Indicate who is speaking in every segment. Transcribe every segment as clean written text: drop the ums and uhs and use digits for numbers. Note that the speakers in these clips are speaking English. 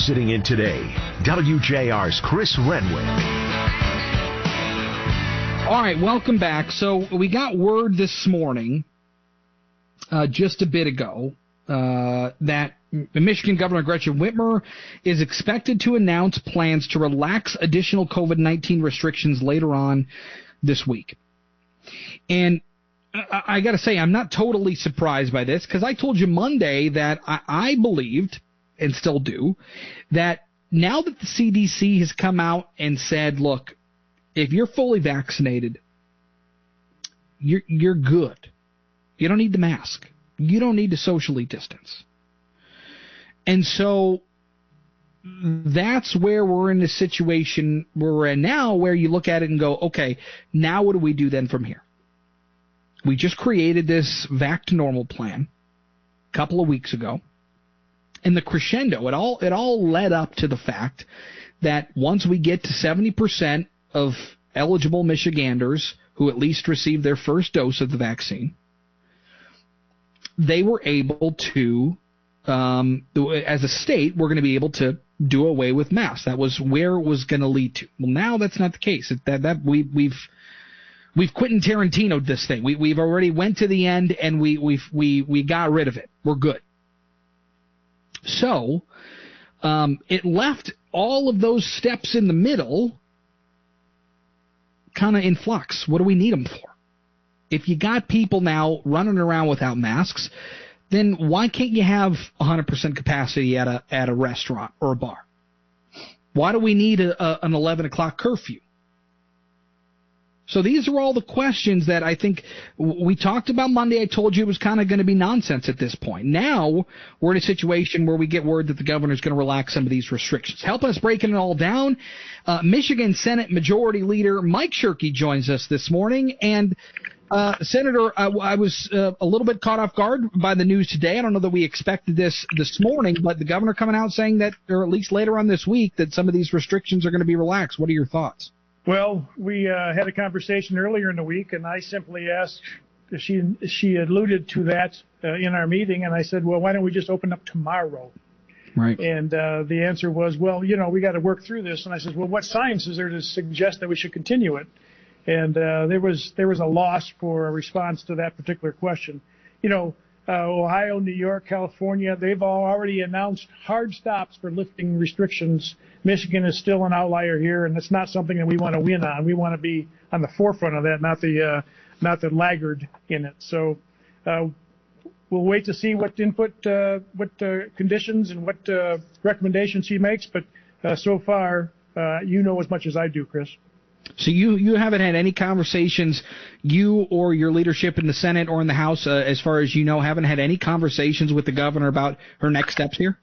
Speaker 1: Sitting in today, WJR's Chris Renwick.
Speaker 2: All right, welcome back. So we got word this morning, just a bit ago, that Michigan Governor Gretchen Whitmer is expected to announce plans to relax additional COVID-19 restrictions later on this week. And I got to say, I'm not totally surprised by this, because I told you Monday that I believed, and still do, that now that the CDC has come out and said, look, if you're fully vaccinated, you're good. You don't need the mask. You don't need to socially distance. And so that's where we're in the situation where we're in now, where you look at it and go, okay, now what do we do then from here? We just created this Vacc to Normal plan a couple of weeks ago. And the crescendo, it all led up to the fact that once we get to 70% of eligible Michiganders who at least received their first dose of the vaccine, they were able to, as a state, we're going to be able to do away with masks. That was where it was going to lead to. Well, now that's not the case. We've Quentin Tarantino'd this thing. We've already went to the end, and we got rid of it. We're good. So it left all of those steps in the middle kind of in flux. What do we need them for? If you got people now running around without masks, then why can't you have 100% capacity at a restaurant or a bar? Why do we need an 11 o'clock curfew? So these are all the questions that I think we talked about Monday. I told you it was kind of going to be nonsense at this point. Now we're in a situation where we get word that the governor is going to relax some of these restrictions. Helping us breaking it all down, Michigan Senate Majority Leader Mike Shirkey joins us this morning. And Senator, I was a little bit caught off guard by the news today. I don't know that we expected this morning, but the governor coming out saying that, or at least later on this week, that some of these restrictions are going to be relaxed. What are your thoughts?
Speaker 3: Well, we had a conversation earlier in the week, and I simply asked, she alluded to that in our meeting, and I said, well, why don't we just open up tomorrow?
Speaker 2: Right.
Speaker 3: And the answer was, well, we got to work through this. And I said, well, what science is there to suggest that we should continue it? And there was a loss for a response to that particular question. Ohio, New York, California, they've all already announced hard stops for lifting restrictions. Michigan is still an outlier here, and it's not something that we want to win on. We want to be on the forefront of that, not the laggard in it. So we'll wait to see what input, what conditions and what recommendations she makes. But so far, as much as I do, Chris.
Speaker 2: So you haven't had any conversations, you or your leadership in the Senate or in the House, as far as you know, haven't had any conversations with the governor about her next steps here?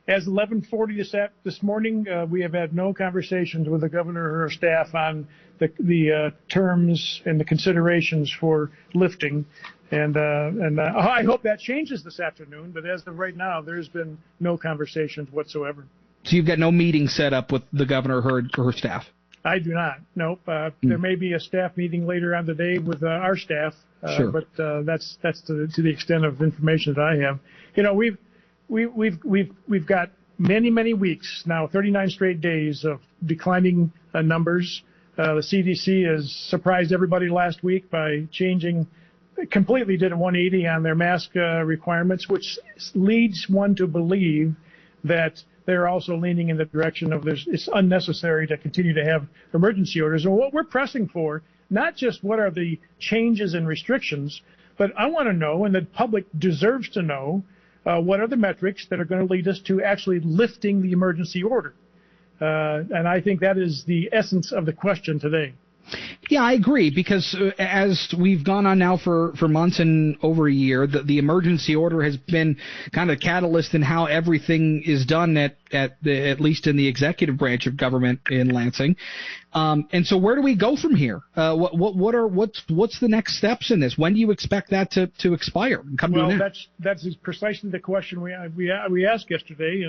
Speaker 3: As 11:40 this morning, we have had no conversations with the governor or her staff on the terms and the considerations for lifting. And I hope that changes this afternoon. But as of right now, there's been no conversations whatsoever.
Speaker 2: So you've got no meeting set up with the governor or her staff? I
Speaker 3: do not. Nope. There may be a staff meeting later on today with our staff,
Speaker 2: sure.
Speaker 3: But that's to the extent of information that I have. We've got many weeks now, 39 straight days of declining numbers. The CDC has surprised everybody last week by completely did a 180 on their mask requirements, which leads one to believe that they're also leaning in the direction of it's unnecessary to continue to have emergency orders. And what we're pressing for, not just what are the changes and restrictions, but I want to know, and the public deserves to know, what are the metrics that are going to lead us to actually lifting the emergency order. And I think that is the essence of the question today.
Speaker 2: Yeah, I agree, because as we've gone on now for months and over a year, the emergency order has been kind of a catalyst in how everything is done at least in the executive branch of government in Lansing. And so where do we go from here? What's the next steps in this? When do you expect that to expire and come to an end?
Speaker 3: That's precisely the question we asked yesterday,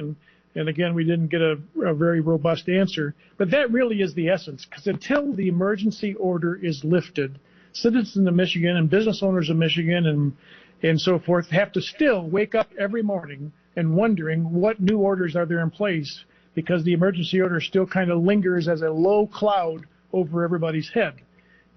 Speaker 3: and again, we didn't get a very robust answer. But that really is the essence, because until the emergency order is lifted, citizens of Michigan and business owners of Michigan and so forth have to still wake up every morning and wondering what new orders are there in place because the emergency order still kind of lingers as a low cloud over everybody's head.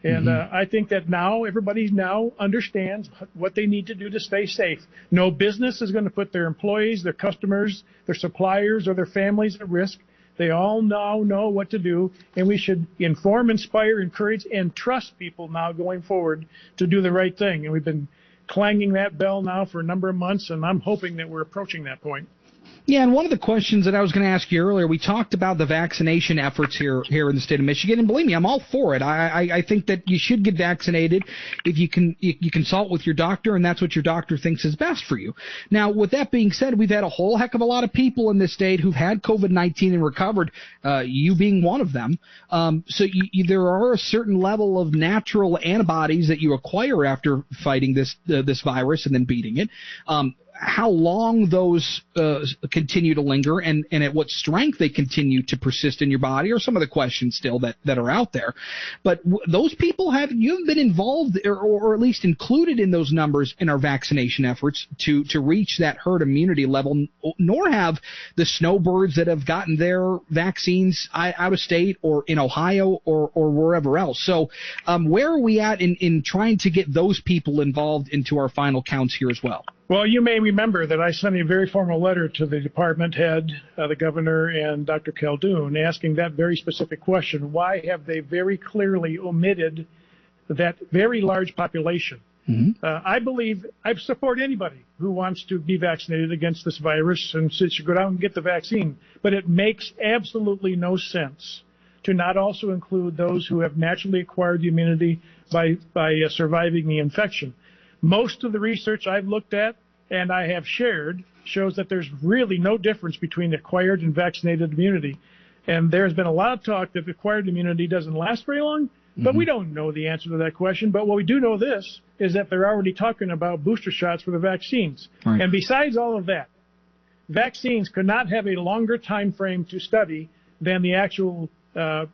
Speaker 3: And I think that now everybody now understands what they need to do to stay safe. No business is going to put their employees, their customers, their suppliers, or their families at risk. They all now know what to do, and we should inform, inspire, encourage, and trust people now going forward to do the right thing. And we've been clanging that bell now for a number of months, and I'm hoping that we're approaching that point.
Speaker 2: Yeah, and one of the questions that I was going to ask you earlier, we talked about the vaccination efforts here in the state of Michigan, and believe me, I'm all for it. I think that you should get vaccinated if you consult with your doctor, and that's what your doctor thinks is best for you. Now, with that being said, we've had a whole heck of a lot of people in this state who've had COVID-19 and recovered, you being one of them. So there are a certain level of natural antibodies that you acquire after fighting this virus and then beating it. How long those continue to linger and at what strength they continue to persist in your body are some of the questions still that are out there. But those people you have been involved or at least included in those numbers in our vaccination efforts to reach that herd immunity level, nor have the snowbirds that have gotten their vaccines out of state or in Ohio or wherever else. So where are we at in trying to get those people involved into our final counts here as well?
Speaker 3: Well, you may remember that I sent a very formal letter to the department head, the governor, and Dr. Khaldun asking that very specific question. Why have they very clearly omitted that very large population? I support anybody who wants to be vaccinated against this virus and should go out and get the vaccine. But it makes absolutely no sense to not also include those who have naturally acquired the immunity by surviving the infection. Most of the research I've looked at and I have shared shows that there's really no difference between acquired and vaccinated immunity. And there's been a lot of talk that acquired immunity doesn't last very long, but we don't know the answer to that question. But what we do know this is that they're already talking about booster shots for the vaccines. Right. And besides all of that, vaccines could not have a longer time frame to study than the actual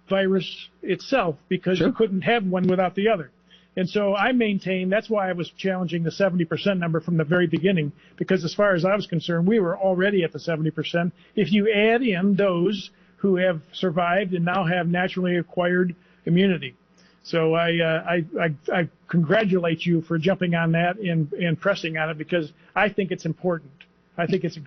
Speaker 3: virus itself because you couldn't have one without the other. And so I maintain that's why I was challenging the 70% number from the very beginning, because as far as I was concerned, we were already at the 70%. If you add in those who have survived and now have naturally acquired immunity. So I congratulate you for jumping on that and pressing on it because I think it's important. I think it's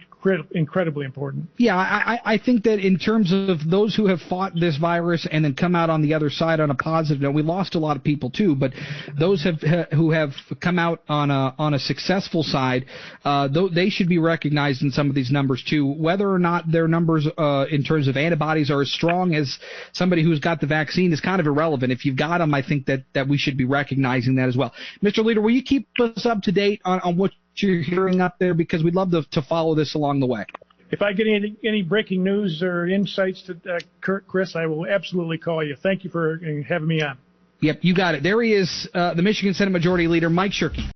Speaker 3: incredibly important. Yeah,
Speaker 2: I think that in terms of those who have fought this virus and then come out on the other side on a positive note, we lost a lot of people too, but those who have come out on a successful side, they should be recognized in some of these numbers too. Whether or not their numbers in terms of antibodies are as strong as somebody who's got the vaccine is kind of irrelevant. If you've got them, I think that we should be recognizing that as well. Mr. Leader, will you keep us up to date on what you're hearing up there, because we'd love to follow this along the way.
Speaker 3: If I get any breaking news or insights to Chris, I will absolutely call you. Thank you for having me on.
Speaker 2: Yep, you got it. There he is, the Michigan Senate Majority Leader, Mike Shirkey.